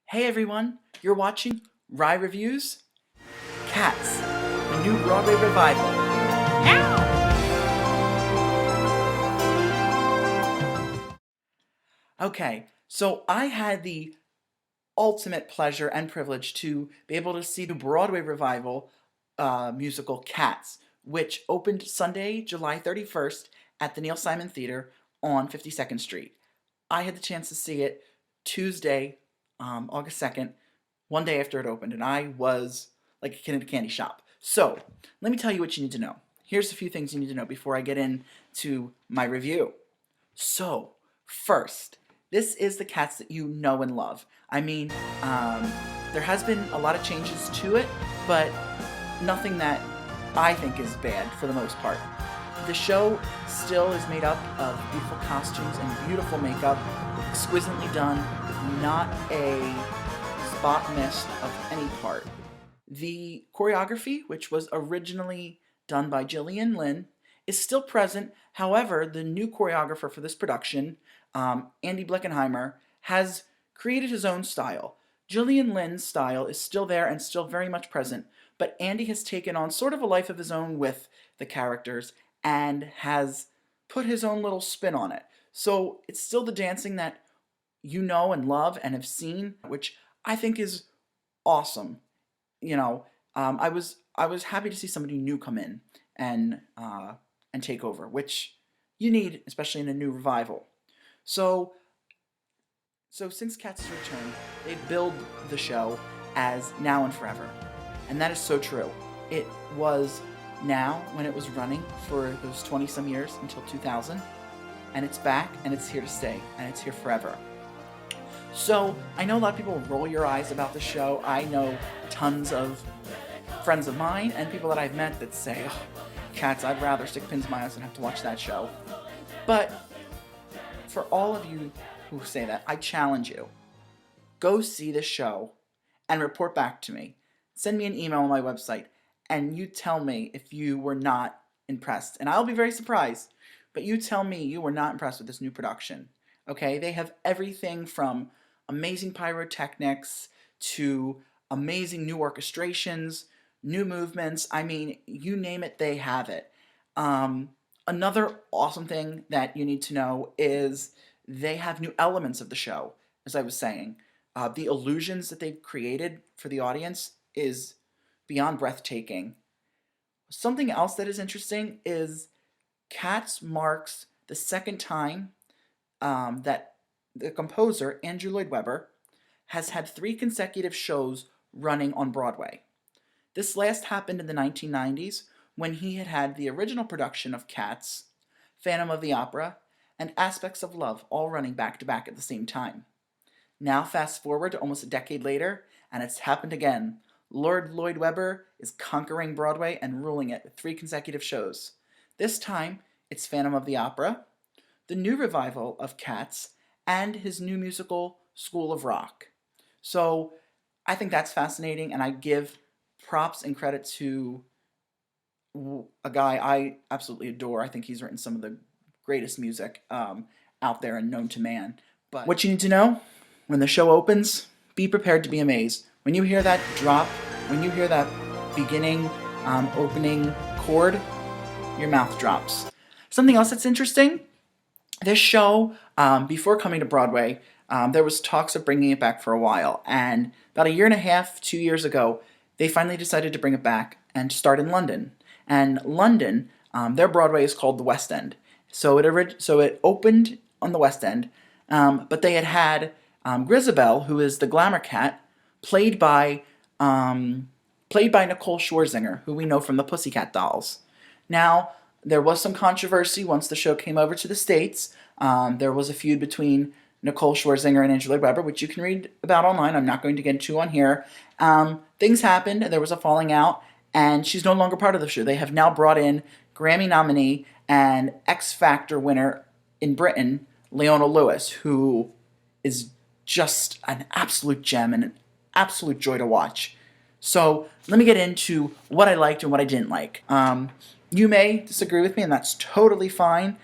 Hey everyone, you're watching RYE Reviews Cats, the new Broadway revival. Okay, so I had the ultimate pleasure and privilege to be able to see the Broadway revival musical Cats, which opened Sunday, July 31st at the Neil Simon Theater on 52nd Street. I had the chance to see it Tuesday, August 2nd, one day after it opened, and I was like a kid in a candy shop. So, let me tell you what you need to know. Here's a few things you need to know before I get into my review. So, first, this is the Cats that you know and love. I mean, there has been a lot of changes to it, but nothing that I think is bad for the most part. The show still is made up of beautiful costumes and beautiful makeup, exquisitely done, not a spot missed of any part. The choreography, which was originally done by Gillian Lynn, is still present. However, the new choreographer for this production, Andy Bleckenheimer, has created his own style. Gillian Lynn's style is still there and still very much present, but Andy has taken on sort of a life of his own with the characters and has put his own little spin on it. So it's still the dancing that you know and love and have seen, which I think is awesome. I was happy to see somebody new come in and take over, which you need, especially in a new revival. So since Cats' return, they build the show as now and forever, and that is so true. It was now when it was running for those 20-some years until 2000, and it's back, and it's here to stay, and it's here forever. So, I know a lot of people roll your eyes about the show. I know tons of friends of mine and people that I've met that say, oh, Cats, I'd rather stick pins in my eyes than have to watch that show. But for all of you who say that, I challenge you. Go see the show and report back to me. Send me an email on my website and you tell me if you were not impressed. And I'll be very surprised, but you tell me you were not impressed with this new production. Okay? They have everything from amazing pyrotechnics to amazing new orchestrations, new movements. I mean, you name it, they have it. Another awesome thing that you need to know is they have new elements of the show, as I was saying. The illusions that they've created for the audience is beyond breathtaking. Something else that is interesting is Cats marks the second time that the composer, Andrew Lloyd Webber, has had 3 consecutive shows running on Broadway. This last happened in the 1990s when he had had the original production of Cats, Phantom of the Opera, and Aspects of Love all running back to back at the same time. Now fast forward to almost a decade later, and it's happened again. Lord Lloyd Webber is conquering Broadway and ruling it with 3 consecutive shows. This time, it's Phantom of the Opera, the new revival of Cats, and his new musical, School of Rock. So I think that's fascinating, and I give props and credit to a guy I absolutely adore. I think he's written some of the greatest music out there and known to man. But what you need to know, when the show opens, be prepared to be amazed. When you hear that drop, when you hear that beginning, opening chord, your mouth drops. Something else that's interesting, this show, before coming to Broadway, there was talks of bringing it back for a while, and about a year and a half, 2 years ago, they finally decided to bring it back and start in London. And London, their Broadway is called the West End, so it opened on the West End, but they had Grizabella, who is the glamour cat, played by Nicole Scherzinger, who we know from the Pussycat Dolls. Now, there was some controversy once the show came over to the States. There was a feud between Nicole Scherzinger and Andrew Lloyd Webber, which you can read about online. I'm not going to get into on here. Things happened, there was a falling out, and she's no longer part of the show. They have now brought in Grammy nominee and X Factor winner in Britain, Leona Lewis, who is just an absolute gem and an absolute joy to watch. So let me get into what I liked and what I didn't like. You may disagree with me, and that's totally fine,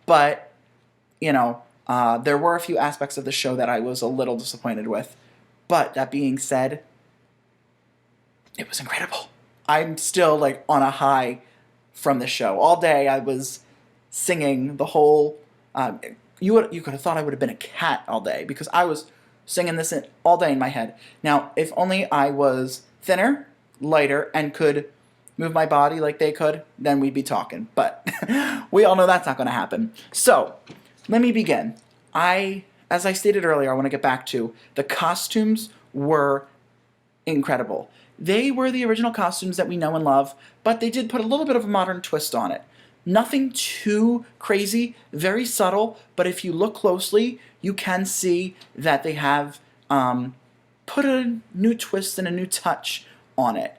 but, there were a few aspects of the show that I was a little disappointed with. But that being said, it was incredible. I'm still like on a high from the show. All day I was singing the whole. You could have thought I would have been a cat all day because I was singing this all day in my head. Now, if only I was thinner, lighter, and could move my body like they could, then we'd be talking. But we all know that's not going to happen. So let me begin. As I stated earlier, I want to get back to the costumes were incredible. They were the original costumes that we know and love, but they did put a little bit of a modern twist on it. Nothing too crazy, very subtle, but if you look closely, you can see that they have put a new twist and a new touch on it,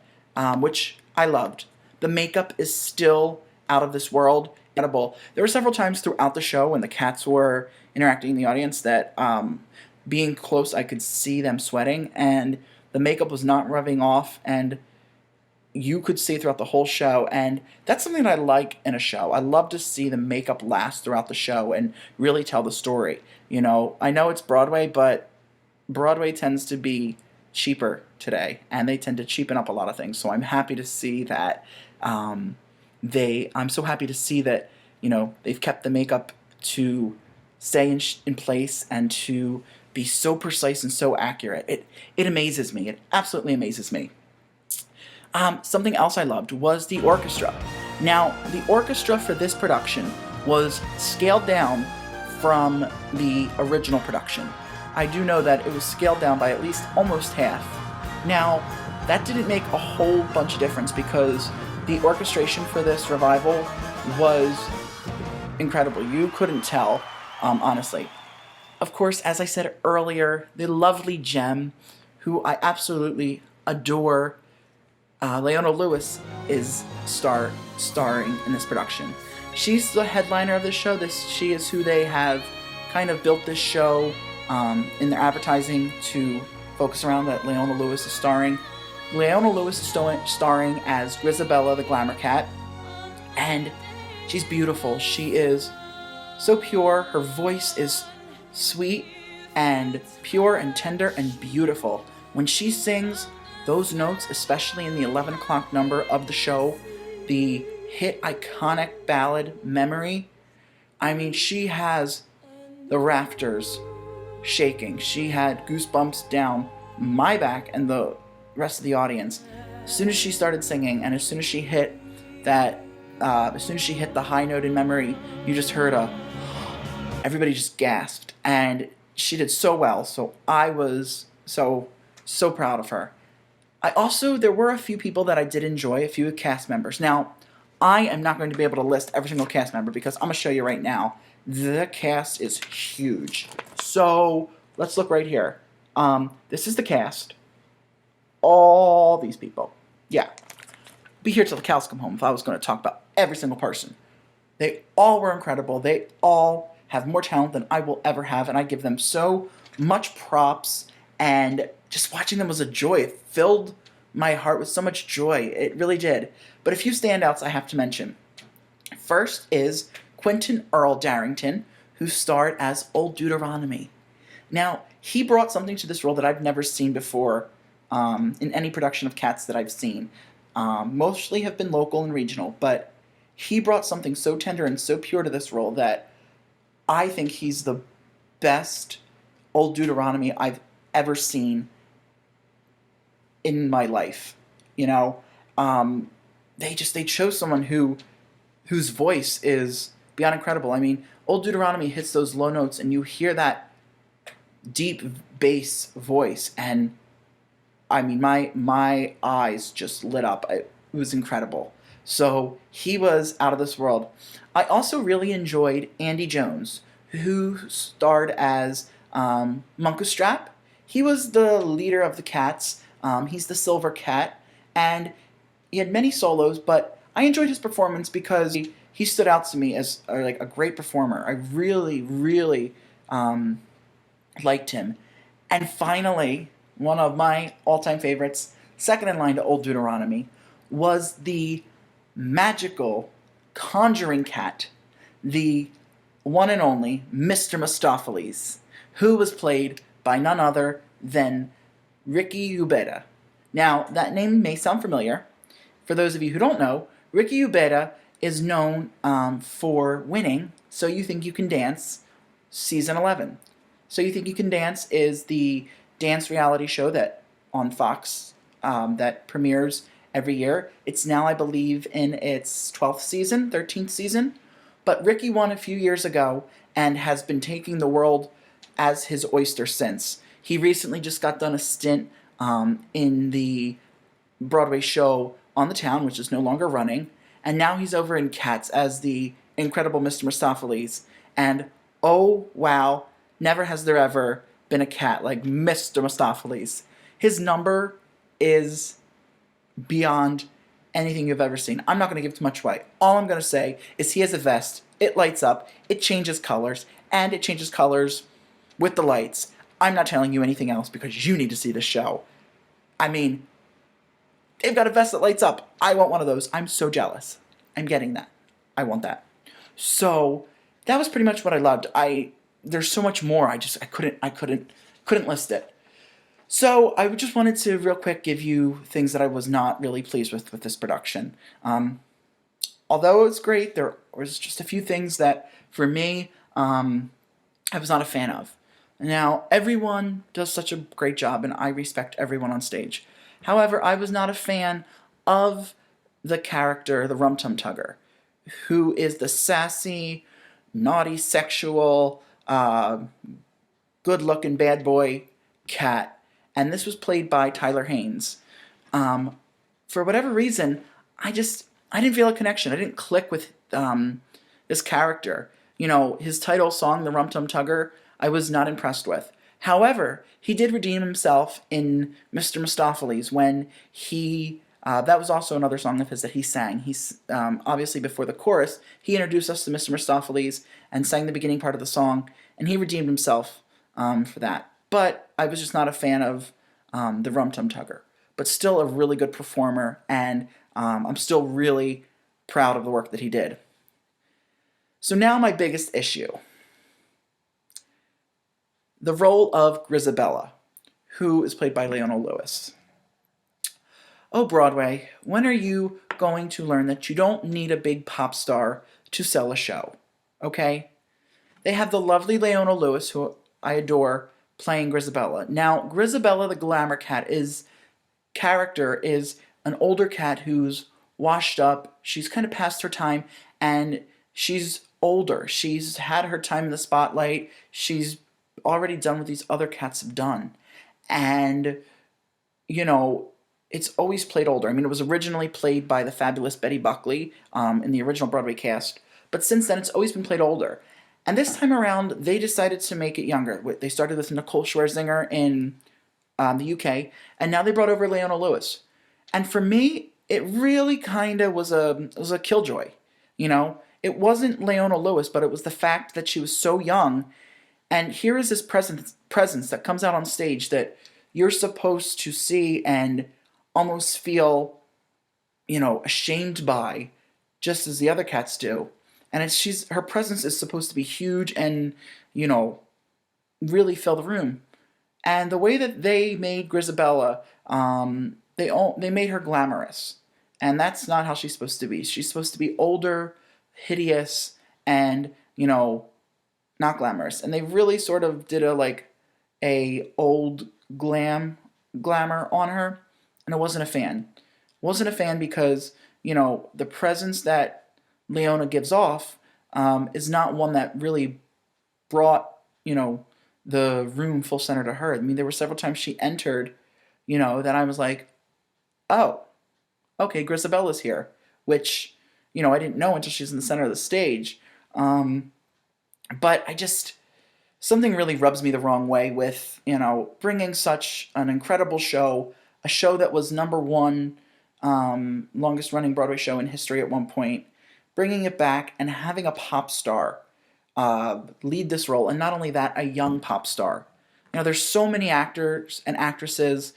which I loved. The makeup is still out of this world. Incredible. There were several times throughout the show when the cats were interacting in the audience that being close, I could see them sweating, and the makeup was not rubbing off, and you could see throughout the whole show, and that's something that I like in a show. I love to see the makeup last throughout the show and really tell the story. You know, I know it's Broadway, but Broadway tends to be cheaper today, and they tend to cheapen up a lot of things, so I'm happy to see that I'm so happy to see that, you know, they've kept the makeup to stay in place and to be so precise and so accurate. It amazes me. It absolutely amazes me. Something else I loved was the orchestra. Now, the orchestra for this production was scaled down from the original production. I do know that it was scaled down by at least almost half. Now, that didn't make a whole bunch of difference because the orchestration for this revival was incredible. You couldn't tell, honestly. Of course, as I said earlier, the lovely Gem, who I absolutely adore, Leona Lewis is starring in this production. She's the headliner of this show. She is who they have kind of built this show in their advertising to focus around, that Leona Lewis is starring. Leona Lewis is starring as Grizabella, the glamour cat, and she's beautiful. She is so pure. Her voice is sweet and pure and tender and beautiful. When she sings those notes, especially in the 11 o'clock number of the show, the hit iconic ballad Memory, I mean, she has the rafters shaking. She had goosebumps down my back and the rest of the audience as soon as she started singing, and as soon as she hit the high note in Memory, you just heard everybody just gasped, and she did so well. So I was so proud of her. There were a few people that I did enjoy, a few cast members. Now, I am not going to be able to list every single cast member because I'm going to show you right now. The cast is huge. So let's look right here. This is the cast. All these people. Yeah. Be here till the cows come home if I was going to talk about every single person. They all were incredible. They all have more talent than I will ever have, and I give them so much props, and just watching them was a joy. It filled my heart with so much joy. It really did. But a few standouts I have to mention. First is Quentin Earl Darrington, who starred as Old Deuteronomy. Now, he brought something to this role that I've never seen before in any production of Cats that I've seen. Mostly have been local and regional, but he brought something so tender and so pure to this role that I think he's the best Old Deuteronomy I've ever seen in my life. You know, they chose someone whose voice is beyond incredible. I mean, Old Deuteronomy hits those low notes, and you hear that deep bass voice, and I mean, my eyes just lit up. It was incredible. So he was out of this world. I also really enjoyed Andy Jones, who starred as Munkustrap. He was the leader of the Cats. He's the silver cat, and he had many solos, but I enjoyed his performance because he stood out to me as like a great performer. I really, really liked him. And finally, one of my all-time favorites, second in line to Old Deuteronomy, was the magical conjuring cat, the one and only Mr. Mistopheles, who was played by none other than Ricky Ubeda. Now, that name may sound familiar. For those of you who don't know, Ricky Ubeda is known for winning So You Think You Can Dance Season 11. So You Think You Can Dance is the dance reality show that on Fox that premieres every year. It's now, I believe, in its 12th season, 13th season. But Ricky won a few years ago and has been taking the world as his oyster since. He recently just got done a stint in the Broadway show On the Town, which is no longer running, and now he's over in Cats as the incredible Mr. Mistopheles. And oh wow, never has there ever been a cat like Mr. Mistopheles. His number is beyond anything you've ever seen. I'm not going to give too much away. All I'm going to say is he has a vest, it lights up, it changes colors, and it changes colors with the lights. I'm not telling you anything else because you need to see the show. I mean, they've got a vest that lights up. I want one of those. I'm so jealous. I'm getting that. I want that. So that was pretty much what I loved. There's so much more. I couldn't list it. So I just wanted to real quick give you things that I was not really pleased with this production. Although it was great, there was just a few things that for me I was not a fan of. Now, everyone does such a great job, and I respect everyone on stage. However, I was not a fan of the character, the Rum Tum Tugger, who is the sassy, naughty, sexual, good-looking bad boy cat. And this was played by Tyler Haynes. For whatever reason, I didn't feel a connection. I didn't click with this character. You know, his title song, the Rum Tum Tugger, I was not impressed with. However, he did redeem himself in Mr. Mistopheles when he, that was also another song of his that he sang. He's obviously before the chorus, he introduced us to Mr. Mistopheles and sang the beginning part of the song, and he redeemed himself for that. But I was just not a fan of the Rum Tum Tugger. But still a really good performer, and I'm still really proud of the work that he did. So now my biggest issue. The role of Grizabella, who is played by Leona Lewis. Oh, Broadway, when are you going to learn that you don't need a big pop star to sell a show? Okay? They have the lovely Leona Lewis, who I adore, playing Grizabella. Now, Grizabella the glamour cat character is an older cat who's washed up. She's kind of past her time, and she's older. She's had her time in the spotlight. She's already done what these other cats have done. And, you know, it's always played older. I mean, it was originally played by the fabulous Betty Buckley in the original Broadway cast, but since then it's always been played older. And this time around, they decided to make it younger. They started with Nicole Scherzinger in the UK, and now they brought over Leona Lewis. And for me, it really kind of was a killjoy. You know, it wasn't Leona Lewis, but it was the fact that she was so young. And here is this presence that comes out on stage that you're supposed to see and almost feel, you know, ashamed by, just as the other cats do. And her presence is supposed to be huge and, you know, really fill the room. And the way that they made Grizabella, they made her glamorous. And that's not how she's supposed to be. She's supposed to be older, hideous, and, you know, not glamorous. And they really sort of did a old glamour on her, and I wasn't a fan. Wasn't a fan because, you know, the presence that Leona gives off is not one that really brought, you know, the room full center to her. I mean, there were several times she entered, you know, that I was like, oh, okay, Grisabella's here, which, you know, I didn't know until she's in the center of the stage. But something really rubs me the wrong way with, you know, bringing such an incredible show, a show that was #1 longest running Broadway show in history at one point, bringing it back and having a pop star lead this role, and not only that, a young pop star. You know, there's so many actors and actresses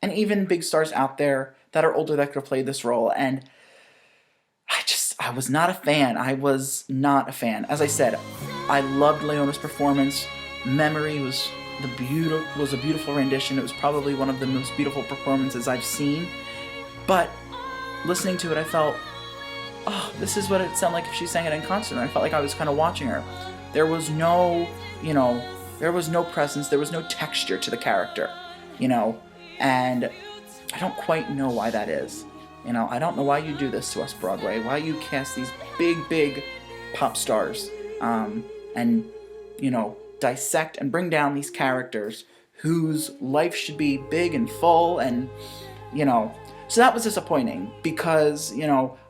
and even big stars out there that are older that could have played this role, and I was not a fan. I was not a fan. As I said, I loved Leona's performance. Memory was was a beautiful rendition. It was probably one of the most beautiful performances I've seen. But listening to it, I felt, oh, this is what it sounded like if she sang it in concert. And I felt like I was kind of watching her. There was no, there was no presence, there was no texture to the character, and I don't quite know why that is. I don't know why you do this to us, Broadway, why you cast these big pop stars, and, dissect and bring down these characters whose life should be big and full, and, so that was disappointing because,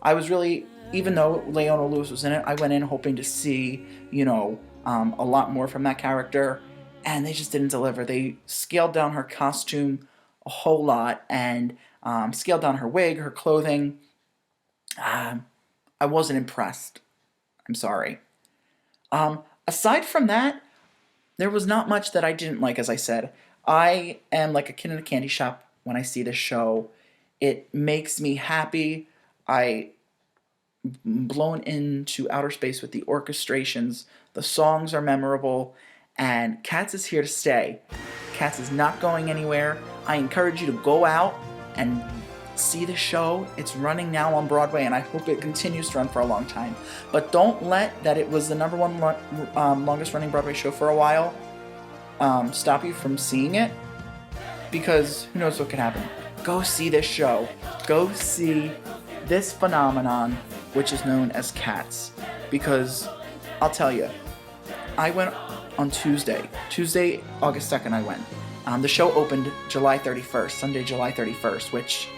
I was really, even though Leona Lewis was in it, I went in hoping to see, a lot more from that character, and they just didn't deliver. They scaled down her costume a whole lot, and scaled down her wig, her clothing. I wasn't impressed. I'm sorry. Aside from that, there was not much that I didn't like, as I said. I am like a kid in a candy shop when I see this show. It makes me happy. I'm blown into outer space with the orchestrations. The songs are memorable, and Cats is here to stay. Cats is not going anywhere. I encourage you to go out and see the show. It's running now on Broadway, and I hope it continues to run for a long time. But don't let that it was the #1 longest running Broadway show for a while stop you from seeing it, because who knows what could happen. Go see this show. Go see this phenomenon, which is known as Cats, because I'll tell you, I went on Tuesday, August 2nd I went. The show opened July 31st, Sunday, July 31st, which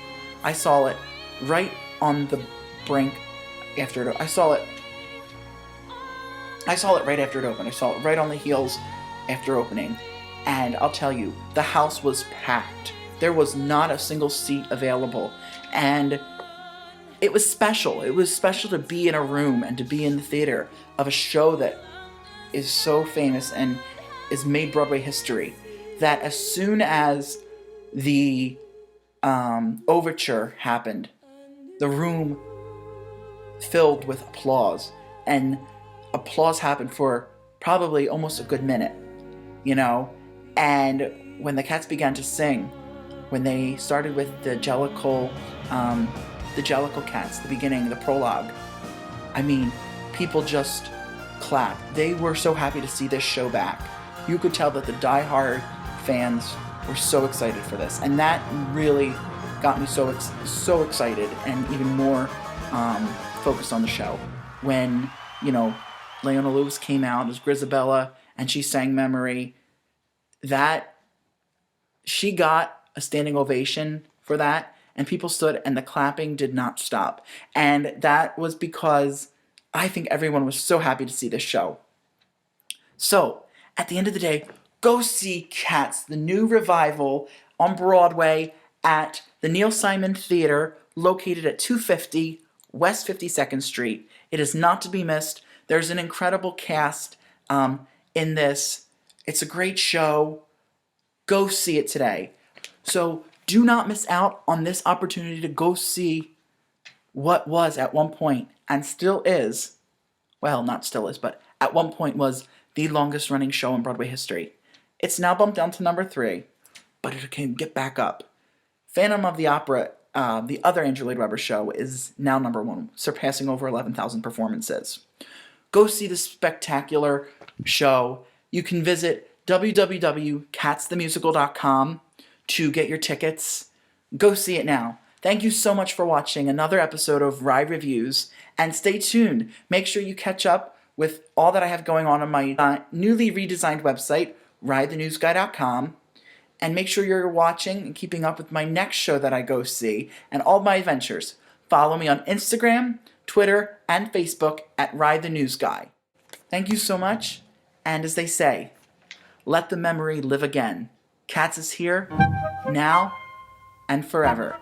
I saw it right on the brink after I saw it right after it opened. I saw it right on the heels after opening, and I'll tell you, the house was packed. There was not a single seat available, and it was special. It was special to be in a room and to be in the theater of a show that is so famous and is made Broadway history, that as soon as the overture happened, the room filled with applause, and applause happened for probably almost a good minute, and when the Cats began to sing, when they started with the Jellicle Cats, the beginning, the prologue, I mean, people just clapped. They were so happy to see this show back. You could tell that the die-hard fans were so excited for this, and that really got me so excited and even more focused on the show. When, Leona Lewis came out as Grizabella and she sang Memory, that she got a standing ovation for that, and people stood and the clapping did not stop. And that was because I think everyone was so happy to see this show. So, at the end of the day, go see Cats, the new revival on Broadway at the Neil Simon Theater, located at 250 West 52nd Street. It is not to be missed. There's an incredible cast in this. It's a great show. Go see it today. So do not miss out on this opportunity to go see what was at one point, and still is, well, not still is, but at one point was the longest running show in Broadway history. It's now bumped down to #3, but it can get back up. Phantom of the Opera, the other Andrew Lloyd Webber show, is now #1, surpassing over 11,000 performances. Go see this spectacular show. You can visit www.catsthemusical.com to get your tickets. Go see it now. Thank you so much for watching another episode of RYE Reviews, and stay tuned. Make sure you catch up with all that I have going on my newly redesigned website, rydthenewsguy.com, and make sure you're watching and keeping up with my next show that I go see and all my adventures. Follow me on Instagram, Twitter, and Facebook at RYTheNewsGuy. Thank you so much, and as they say, let the memory live again. Cats is here, now, and forever.